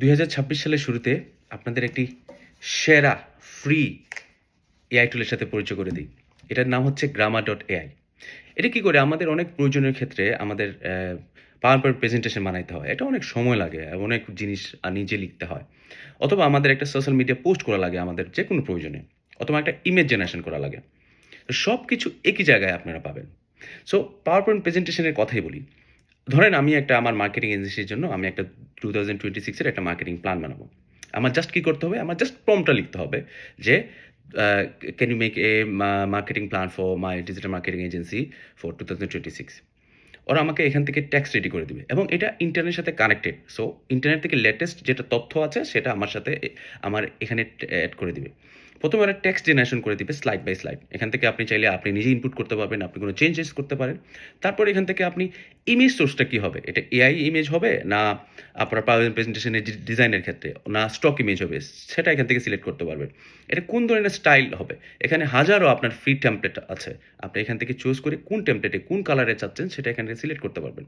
2026 সালের শুরুতে আপনাদের একটি সেরা ফ্রি এআই টুলের সাথে পরিচয় করে দিই। এটার নাম হচ্ছে grammar.ai। এটা কি করে আমাদের অনেক প্রয়োজনের ক্ষেত্রে আমাদের PowerPoint প্রেজেন্টেশন বানাইতে হয়। এটা অনেক সময় লাগে, অনেক জিনিস নিজে লিখতে হয়। অথবা আমাদের একটা সোশ্যাল মিডিয়া পোস্ট করা লাগে আমাদের যেকোনো প্রয়োজনে। অথবা একটা ইমেজ জেনারেশন করা লাগে। তো সবকিছু একই জায়গায় আপনারা পাবেন। সো PowerPoint প্রেজেন্টেশনের কথাই বলি। ধরেন আমি একটা আমার মার্কেটিং এজেন্সির জন্য আমি একটা 2026 এর একটা মার্কেটিং প্ল্যান বানাবো। আমার জাস্ট কি করতে হবে? আমার জাস্ট প্রম্পটটা লিখতে হবে যে uh can you make a marketing plan for my digital marketing agency for 2026। ওরা আমাকে এখান থেকে টেক্সট রেডি করে দিবে এবং এটা ইন্টারনেটের সাথে কানেক্টেড। সো ইন্টারনেট থেকে লেটেস্ট যেটা তথ্য আছে সেটা আমার সাথে আমার এখানে এড করে দিবে। ১ম এ ওরা টেক্সট জেনারেশন করে দিবে স্লাইড বাই স্লাইড। এখান থেকে আপনি চাইলে আপনি নিজে ইনপুট করতে পারবেন, আপনি কোনো চেঞ্জেস করতে পারেন। তারপর এখান থেকে আপনি ইমেজ সোর্সটা কি হবে? এটা এআই ইমেজ হবে না আপনার পাওয়ার প্রেজেন্টেশনের ডিজাইনের ক্ষেত্রে না স্টক ইমেজ হবে? সেটা এখান থেকে সিলেক্ট করতে পারবেন। এটা কোন ধরনের স্টাইল হবে? এখানে হাজারো আপনার ফ্রি টেমপ্লেট আছে। আপনি এখান থেকে চুজ করে কোন টেমপ্লেটে কোন কালারে চাচ্ছেন সেটা এখান থেকে সিলেক্ট করতে পারবেন।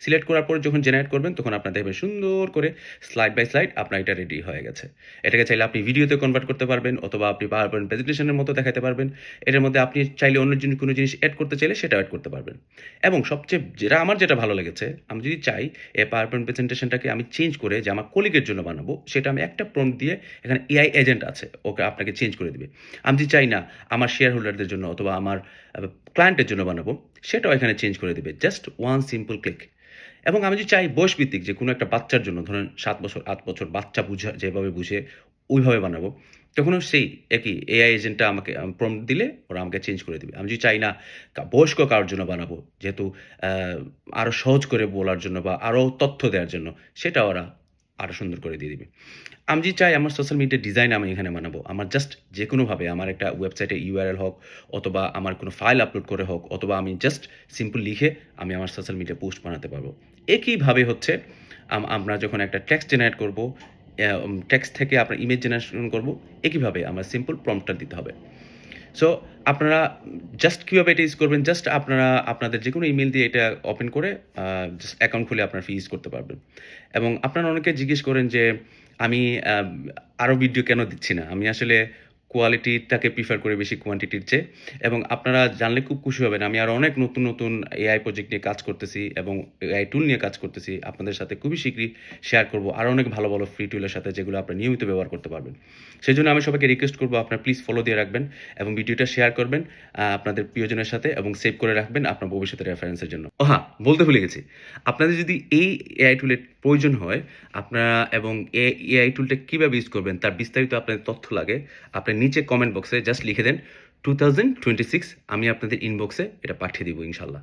সিলেক্ট করার পর যখন জেনারেট করবেন তখন আপনার দেখবেন সুন্দর করে স্লাইড বাই স্লাইড আপনার এটা রেডি হয়ে গেছে। এটাকে চাইলে আপনি ভিডিওতে কনভার্ট করতে পারবেন অথবা আপনি পাওয়ারপয়েন্ট প্রেজেন্টেশনের মতো দেখাতে পারবেন। এটার মধ্যে আপনি চাইলে অন্য কোনো জিনিস এড করতে চাইলে সেটাও এড করতে পারবেন। এবং সবচেয়ে যেটা ভালো লেগেছে, আমি যদি চাই এই পাওয়ারপয়েন্ট প্রেজেন্টেশনটাকে আমি চেঞ্জ করে যে আমার কলিগের জন্য বানাবো, সেটা আমি একটা প্রম্পট দিয়ে এখানে এআই এজেন্ট আছে, ওকে আপনাকে চেঞ্জ করে দিবে। আমি যদি চাই না আমার শেয়ার হোল্ডারদের জন্য অথবা আমার ক্লায়েন্টের জন্য বানাবো, সেটাও এখানে চেঞ্জ করে দিবে। Just one simple click. এবং আমি যদি চাই বয়সভিত্তিক যে কোনো একটা বাচ্চার জন্য ধরেন ৭ বছর ৮ বছর বাচ্চা যেভাবে বুঝে ওইভাবে বানাবো, তখনও সেই একই এআই এজেন্টটা আমাকে প্রম্পট দিলে ওরা আমাকে চেঞ্জ করে দিবে। আমি যদি চাই না বয়স্ক কারোর জন্য বানাবো, যেহেতু আ আরো সহজ করে বলার জন্য বা আরো তথ্য দেওয়ার জন্য, সেটা ওরা আরো সুন্দর করে দিয়ে দিবে। আমি যদি চাই আমার সোশ্যাল মিডিয়া ডিজাইন আমি এখানে বানাবো, আমার জাস্ট যেকোনোভাবে আমার একটা ওয়েবসাইটে ইউআরএল হোক অথবা আমার কোনো ফাইল আপলোড করে হোক অথবা আমি জাস্ট সিম্পল লিখে আমি আমার সোশ্যাল মিডিয়া পোস্ট বানাতে পারবো। একইভাবে হচ্ছে আমরা যখন একটা টেক্সট জেনারেট করবো, টেক্সট থেকে আপনার ইমেজ জেনারেশন করবো, একইভাবে আমার সিম্পল প্রম্পটটা দিতে হবে। সো আপনারা জাস্ট কীভাবে এটা ইউজ করবেন, জাস্ট আপনারা আপনাদের যেকোনো ইমেইল দিয়ে এটা ওপেন করে জাস্ট অ্যাকাউন্ট খুলে আপনারা ইউজ করতে পারবেন। এবং আপনারা অনেকে জিজ্ঞেস করেন যে আমি আরও ভিডিও কেন দিচ্ছি না? আমি আসলে কোয়ালিটিটাকে প্রিফার করি বেশি কোয়ান্টিটির চেয়ে। এবং আপনারা জানলে খুব খুশি হবেন। আমি আরও অনেক নতুন, নতুন এআই প্রজেক্ট নিয়ে কাজ করতেছি এবং এআই টুল নিয়ে কাজ করতেছি। আপনাদের সাথে খুবই শীঘ্রই শেয়ার করব আরও অনেক ভালো, ভালো ফ্রি টুলের সাথে যেগুলো আপনারা নিয়মিত ব্যবহার করতে পারবেন। সেজন্য আমি সবাইকে রিকোয়েস্ট করব আপনারা প্লিজ ফলো দিয়ে রাখবেন এবং ভিডিওটা শেয়ার করবেন আপনাদের প্রিয়জনের সাথে এবং সেভ করে রাখবেন আপনার ভবিষ্যতের রেফারেন্সের জন্য। ও হ্যাঁ, বলতে ভুলে গেছি। আপনাদের যদি এই এআই টুলের প্রয়োজন হয়, আপনারা এবং এআই টুলটা কীভাবে ইউজ করবেন তার বিস্তারিত আপনাদের তথ্য লাগে, আপনি নিচে কমেন্ট বক্সে জাস্ট লিখে দেন 2026, আমি আপনাদের ইনবক্সে এটা পাঠিয়ে দিব ইনশাল্লাহ।